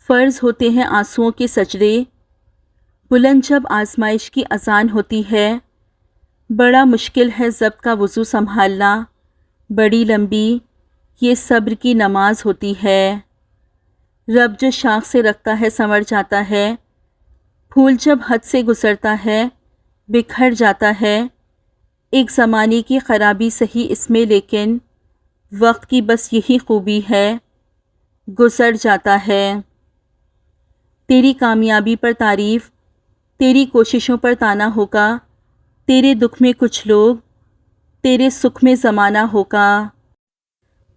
فرض ہوتے ہیں آنسوؤں کے سجدے، بلند جب آزمائش کی اذان ہوتی ہے۔ بڑا مشکل ہے ضبط کا وضو سنبھالنا، بڑی لمبی یہ صبر کی نماز ہوتی ہے۔ رب جو شاخ سے رکھتا ہے سنور جاتا ہے، پھول جب حد سے گزرتا ہے بکھر جاتا ہے۔ ایک زمانے کی خرابی سہی اس میں، لیکن وقت کی بس یہی خوبی ہے، گزر جاتا ہے۔ تیری کامیابی پر تعریف، تیری کوششوں پر طعنہ ہوگا، تیرے دکھ میں کچھ لوگ، تیرے سکھ میں زمانہ ہوگا۔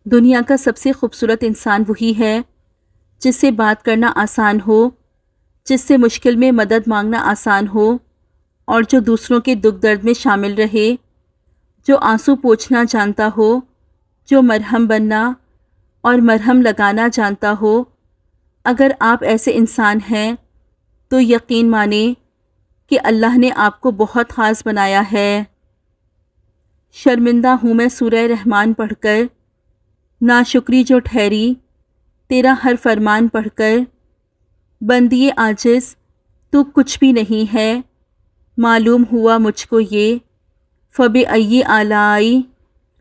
دنیا کا سب سے خوبصورت انسان وہی ہے جس سے بات کرنا آسان ہو، جس سے مشکل میں مدد مانگنا آسان ہو، اور جو دوسروں کے دکھ درد میں شامل رہے، جو آنسو پوچھنا جانتا ہو، جو مرہم بننا اور مرہم لگانا جانتا ہو۔ اگر آپ ایسے انسان ہیں تو یقین مانیں کہ اللہ نے آپ کو بہت خاص بنایا ہے۔ شرمندہ ہوں میں سورہ رحمان پڑھ کر، ناشکری جو ٹھہری تیرا ہر فرمان پڑھ کر۔ بندی عاجز تو کچھ بھی نہیں ہے، معلوم ہوا مجھ کو یہ، فبأي آلاء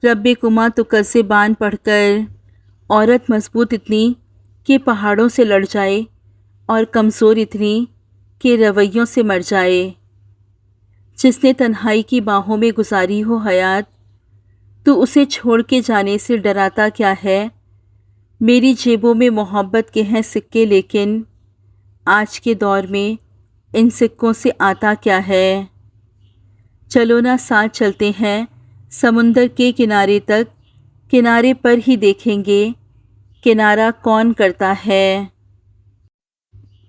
ربكما تكذبان پڑھ کر۔ عورت مضبوط اتنی کہ پہاڑوں سے لڑ جائے، اور کمزور اتنی کہ رویوں سے مر جائے۔ جس نے تنہائی کی باہوں میں گزاری ہو حیات، تو اسے چھوڑ کے جانے سے ڈراتا کیا ہے؟ میری جیبوں میں محبت کے ہیں سکے، لیکن آج کے دور میں ان سکوں سے آتا کیا ہے؟ چلو نہ ساتھ چلتے ہیں سمندر کے کنارے تک، کنارے پر ہی دیکھیں گے کنارہ کون کرتا ہے۔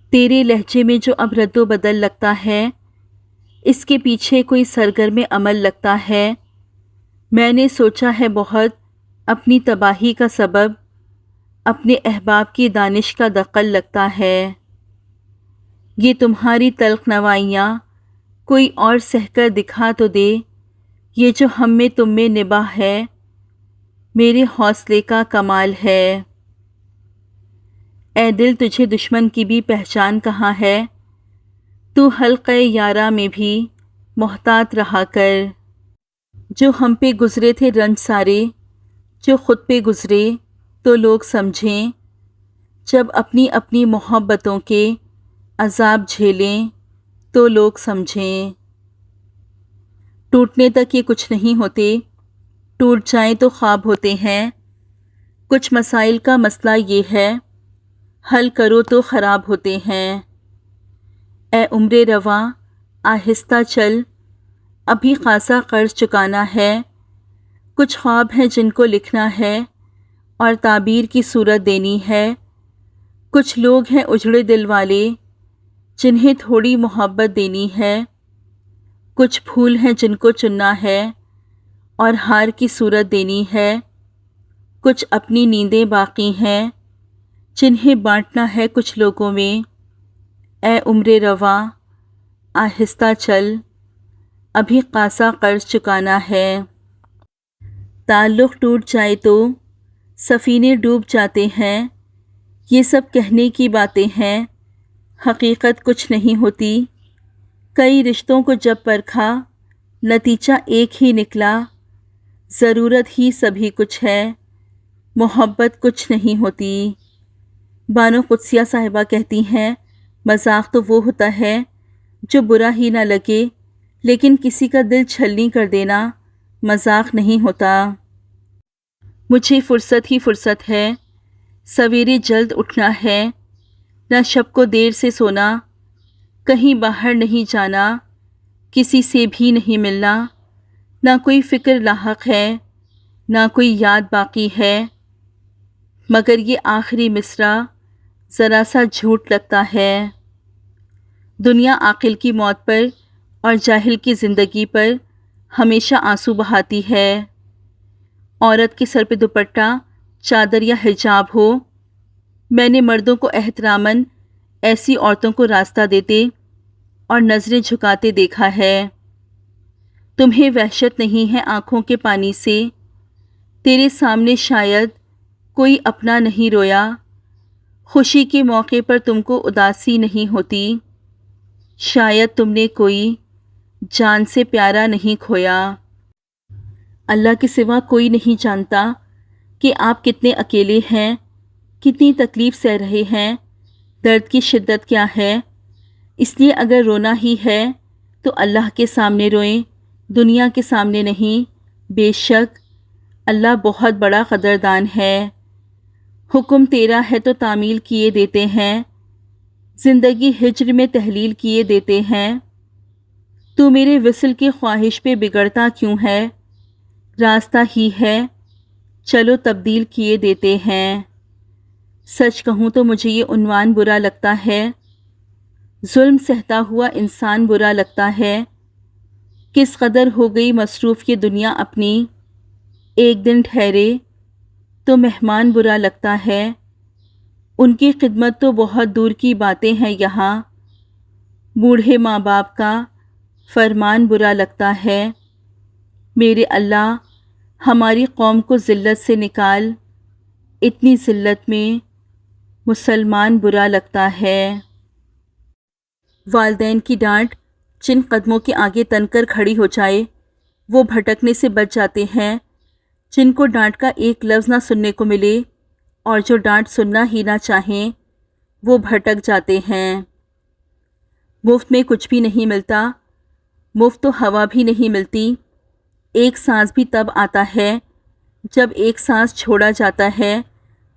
تیرے لہجے میں جو اب رد و بدل لگتا ہے، اس کے پیچھے کوئی سرگرم عمل لگتا ہے۔ میں نے سوچا ہے بہت، اپنی تباہی کا سبب اپنے احباب کی دانش کا دخل لگتا ہے۔ یہ تمہاری تلخ نوائیاں کوئی اور سہ کر دکھا تو دے، یہ جو ہم میں تم میں نباہ ہے میرے حوصلے کا کمال ہے۔ اے دل تجھے دشمن کی بھی پہچان کہاں ہے، تو حلقہ یارا میں بھی محتاط رہا کر۔ جو ہم پہ گزرے تھے رنج سارے، جو خود پہ گزرے تو لوگ سمجھیں، جب اپنی اپنی محبتوں کے عذاب جھیلیں تو لوگ سمجھیں۔ ٹوٹنے تک یہ کچھ نہیں ہوتے، ٹوٹ جائیں تو خواب ہوتے ہیں۔ کچھ مسائل کا مسئلہ یہ ہے، حل کرو تو خراب ہوتے ہیں۔ اے عمر رواں آہستہ چل، ابھی خاصا قرض چکانا ہے۔ کچھ خواب ہیں جن کو لکھنا ہے اور تعبیر کی صورت دینی ہے۔ کچھ لوگ ہیں اجڑے دل والے جنہیں تھوڑی محبت دینی ہے۔ کچھ پھول ہیں جن کو چننا ہے اور ہار کی صورت دینی ہے۔ کچھ اپنی نیندیں باقی ہیں جنہیں بانٹنا ہے کچھ لوگوں میں۔ اے عمر رواں آہستہ چل، ابھی خاصا قرض چکانا ہے۔ تعلق ٹوٹ جائے تو سفینے ڈوب جاتے ہیں، یہ سب کہنے کی باتیں ہیں، حقیقت کچھ نہیں ہوتی۔ کئی رشتوں کو جب پرکھا نتیجہ ایک ہی نکلا، ضرورت ہی سبھی کچھ ہے، محبت کچھ نہیں ہوتی۔ بانو قدسیہ صاحبہ کہتی ہیں، مذاق تو وہ ہوتا ہے جو برا ہی نہ لگے، لیکن کسی کا دل چھلنی کر دینا مذاق نہیں ہوتا۔ مجھے فرصت ہی فرصت ہے، سویرے جلد اٹھنا ہے، نہ شب کو دیر سے سونا، کہیں باہر نہیں جانا، کسی سے بھی نہیں ملنا، نہ کوئی فکر لاحق ہے، نہ کوئی یاد باقی ہے، مگر یہ آخری مصرع ذرا سا جھوٹ لگتا ہے۔ دنیا عاقل کی موت پر اور جاہل کی زندگی پر ہمیشہ آنسو بہاتی ہے۔ عورت کے سر پہ دوپٹہ، چادر یا حجاب ہو، میں نے مردوں کو احتراماً ایسی عورتوں کو راستہ دیتے اور نظریں جھکاتے دیکھا ہے۔ تمہیں وحشت نہیں ہے آنکھوں کے پانی سے، تیرے سامنے شاید کوئی اپنا نہیں رویا، خوشی کے موقع پر تم کو اداسی نہیں ہوتی، شاید تم نے کوئی جان سے پیارا نہیں کھویا۔ اللہ کے سوا کوئی نہیں جانتا کہ آپ کتنے اکیلے ہیں، کتنی تکلیف سہ رہے ہیں، درد کی شدت کیا ہے۔ اس لیے اگر رونا ہی ہے تو اللہ کے سامنے روئیں، دنیا کے سامنے نہیں۔ بے شک اللہ بہت بڑا قدردان ہے۔ حکم تیرا ہے تو تعمیل کیے دیتے ہیں، زندگی ہجر میں تحلیل کیے دیتے ہیں۔ تو میرے وصل کی خواہش پہ بگڑتا کیوں ہے، راستہ ہی ہے چلو تبدیل کیے دیتے ہیں۔ سچ کہوں تو مجھے یہ عنوان برا لگتا ہے، ظلم سہتا ہوا انسان برا لگتا ہے۔ کس قدر ہو گئی مصروف یہ دنیا اپنی، ایک دن ٹھہرے تو مہمان برا لگتا ہے۔ ان کی خدمت تو بہت دور کی باتیں ہیں یہاں، بوڑھے ماں باپ کا فرمان برا لگتا ہے۔ میرے اللہ ہماری قوم کو ذلت سے نکال، اتنی ذلت میں مسلمان برا لگتا ہے۔ والدین کی ڈانٹ جن قدموں کے آگے تن کر کھڑی ہو جائے وہ بھٹکنے سے بچ جاتے ہیں، جن کو ڈانٹ کا ایک لفظ نہ سننے کو ملے اور جو ڈانٹ سننا ہی نہ چاہیں وہ بھٹک جاتے ہیں۔ مفت میں کچھ بھی نہیں ملتا، مفت تو ہوا بھی نہیں ملتی۔ ایک سانس بھی تب آتا ہے جب ایک سانس چھوڑا جاتا ہے۔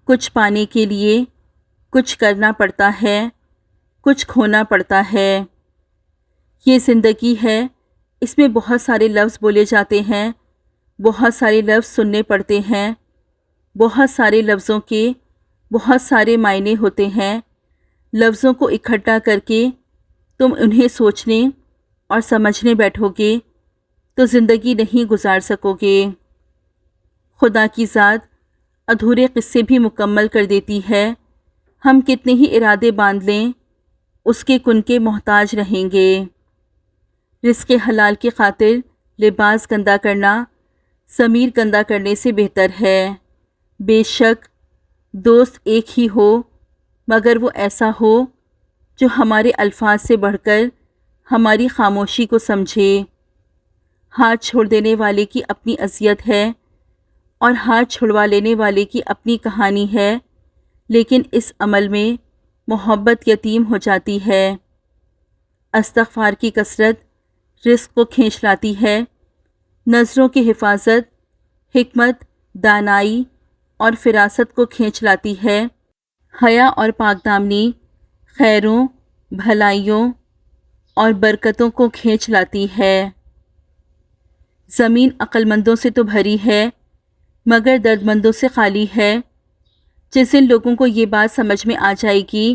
کچھ پانے کے لیے کچھ کرنا پڑتا ہے، کچھ کھونا پڑتا ہے۔ یہ زندگی ہے، اس میں بہت سارے لفظ بولے جاتے ہیں، بہت سارے لفظ سننے پڑتے ہیں، بہت سارے لفظوں کے بہت سارے معنی ہوتے ہیں۔ لفظوں کو اکٹھا کر کے تم انہیں سوچنے اور سمجھنے بیٹھو گے تو زندگی نہیں گزار سکو گے۔ خدا کی ذات ادھورے قصے بھی مکمل کر دیتی ہے۔ ہم کتنے ہی ارادے باندھ لیں اس کے کن کے محتاج رہیں گے۔ رزق حلال کی خاطر لباس گندا کرنا ضمیر گندا کرنے سے بہتر ہے۔ بے شک دوست ایک ہی ہو مگر وہ ایسا ہو جو ہمارے الفاظ سے بڑھ کر ہماری خاموشی کو سمجھے۔ ہاتھ چھوڑ دینے والے کی اپنی اذیت ہے اور ہاتھ چھڑوا لینے والے کی اپنی کہانی ہے، لیکن اس عمل میں محبت یتیم ہو جاتی ہے۔ استغفار کی کثرت رزق کو کھینچ لاتی ہے، نظروں کی حفاظت حکمت، دانائی اور فراست کو کھینچ لاتی ہے۔ حیا اور پاک دامنی خیروں، بھلائیوں اور برکتوں کو کھینچ لاتی ہے۔ زمین عقل مندوں سے تو بھری ہے مگر درد مندوں سے خالی ہے۔ جس دن لوگوں کو یہ بات سمجھ میں آ جائے گی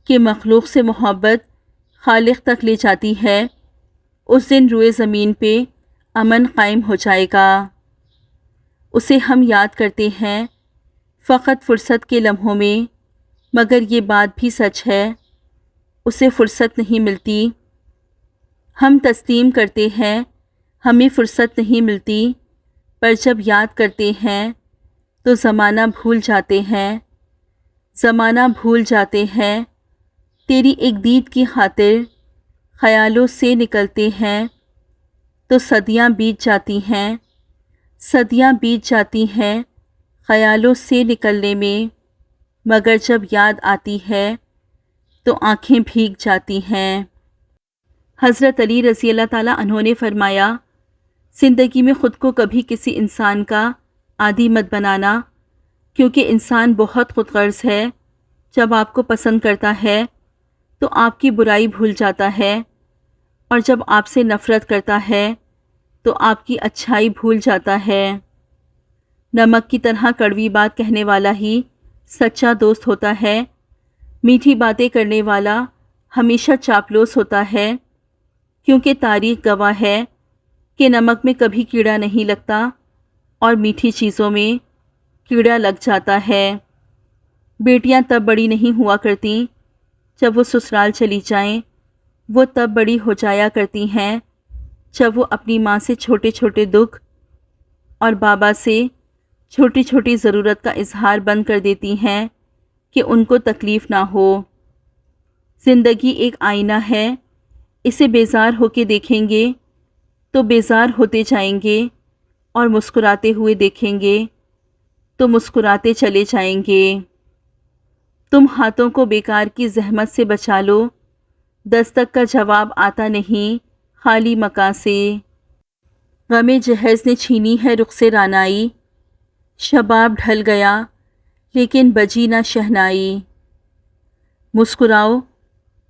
کہ مخلوق سے محبت خالق تک لے جاتی ہے، اس دن روئے زمین پہ امن قائم ہو جائے گا۔ اسے ہم یاد کرتے ہیں فقط فرصت کے لمحوں میں، مگر یہ بات بھی سچ ہے اسے فرصت نہیں ملتی۔ ہم تسلیم کرتے ہیں ہمیں فرصت نہیں ملتی، پر جب یاد کرتے ہیں تو زمانہ بھول جاتے ہیں، زمانہ بھول جاتے ہیں۔ تیری ایک دید کی خاطر خیالوں سے نکلتے ہیں تو صدیاں بیت جاتی ہیں، صدیاں بیت جاتی ہیں خیالوں سے نکلنے میں، مگر جب یاد آتی ہے تو آنکھیں بھیگ جاتی ہیں۔ حضرت علی رضی اللہ تعالیٰ عنہ نے فرمایا، زندگی میں خود کو کبھی کسی انسان کا عادی مت بنانا، کیونکہ انسان بہت خود غرض ہے۔ جب آپ کو پسند کرتا ہے تو آپ کی برائی بھول جاتا ہے، اور جب آپ سے نفرت کرتا ہے تو آپ کی اچھائی بھول جاتا ہے۔ نمک کی طرح کڑوی بات کہنے والا ہی سچا دوست ہوتا ہے۔ میٹھی باتیں کرنے والا ہمیشہ چاپلوس ہوتا ہے، کیونکہ تاریخ گواہ ہے کہ نمک میں کبھی کیڑا نہیں لگتا اور میٹھی چیزوں میں کیڑا لگ جاتا ہے۔ بیٹیاں تب بڑی نہیں ہوا کرتیں جب وہ سسرال چلی جائیں، وہ تب بڑی ہو جایا کرتی ہیں جب وہ اپنی ماں سے چھوٹے چھوٹے دکھ اور بابا سے چھوٹی چھوٹی ضرورت کا اظہار بند کر دیتی ہیں۔ کہ ان کو تکلیف نہ ہو۔ زندگی ایک آئینہ ہے، اسے بیزار ہو کے دیکھیں گے تو بیزار ہوتے جائیں گے، اور مسکراتے ہوئے دیکھیں گے تو مسکراتے چلے جائیں گے۔ تم ہاتھوں کو بیکار کی زحمت سے بچا لو، دستک کا جواب آتا نہیں خالی مکاں سے۔ غم جہیز نے چھینی ہے رخ سے رعنائی، شباب ڈھل گیا لیکن بجی نہ شہنائی۔ مسکراؤ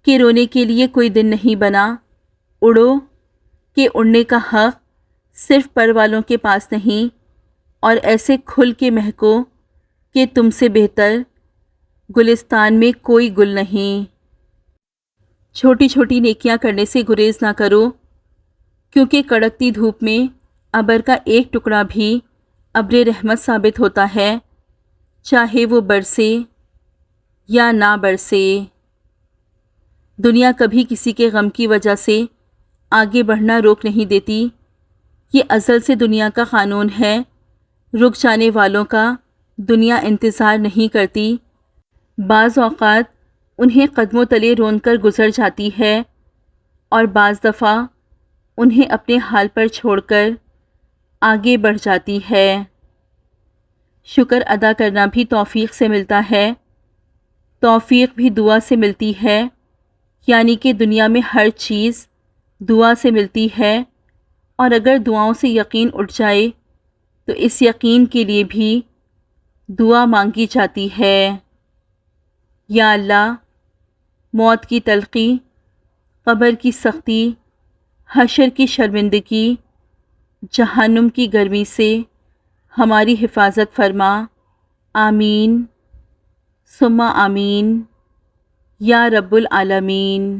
کہ رونے کے لیے کوئی دن نہیں بنا، اڑو کہ اڑنے کا حق صرف پر والوں کے پاس نہیں، اور ایسے کھل کے مہکو کہ تم سے بہتر گلستان میں کوئی گل نہیں۔ چھوٹی چھوٹی نیکیاں کرنے سے گریز نہ کرو، کیونکہ کڑکتی دھوپ میں ابر کا ایک ٹکڑا بھی ابر رحمت ثابت ہوتا ہے، چاہے وہ برسے یا نہ برسے۔ دنیا کبھی کسی کے غم کی وجہ سے آگے بڑھنا روک نہیں دیتی، یہ ازل سے دنیا کا قانون ہے۔ رک جانے والوں کا دنیا انتظار نہیں کرتی، بعض اوقات انہیں قدموں تلے رون کر گزر جاتی ہے، اور بعض دفعہ انہیں اپنے حال پر چھوڑ کر آگے بڑھ جاتی ہے۔ شکر ادا کرنا بھی توفیق سے ملتا ہے، توفیق بھی دعا سے ملتی ہے، یعنی کہ دنیا میں ہر چیز دعا سے ملتی ہے، اور اگر دعاؤں سے یقین اٹھ جائے تو اس یقین کے لیے بھی دعا مانگی جاتی ہے۔ یا اللہ، موت کی تلخی، قبر کی سختی، حشر کی شرمندگی، جہنم کی گرمی سے ہماری حفاظت فرما، آمین ثم آمین یا رب العالمین۔